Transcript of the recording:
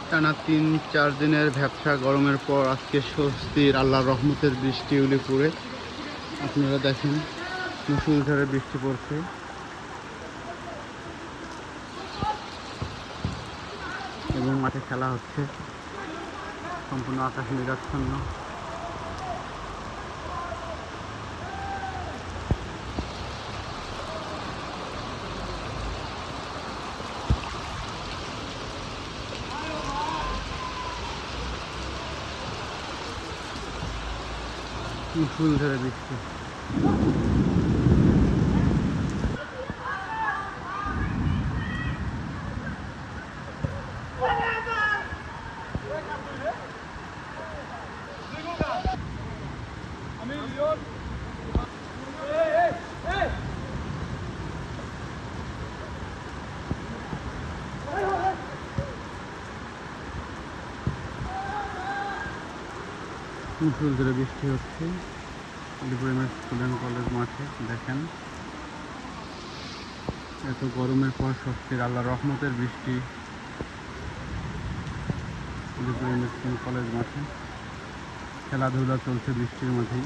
টানা ৩-৪ দিনের ভ্যাপসা গরমের পর আজকে স্বস্তির আল্লাহর রহমতের বৃষ্টি উলিপুরে। আপনারা দেখেন মুষলধারে বৃষ্টি পড়ছে এবং মাঠে খেলা হচ্ছে, সম্পূর্ণ আকাশ মেঘাচ্ছন্ন। মুষলধারে বৃষ্টি। মুষলধারে বৃষ্টি হচ্ছে উলিপুর এমএস স্টুডেন্ট কলেজ মাঠে। দেখেন এত গরমের পর স্বস্তির আল্লাহর রহমতের বৃষ্টি উলিপুর এমএস স্টুডেন্ট কলেজ মাঠে। খেলাধুলা চলছে বৃষ্টির মধ্যেই।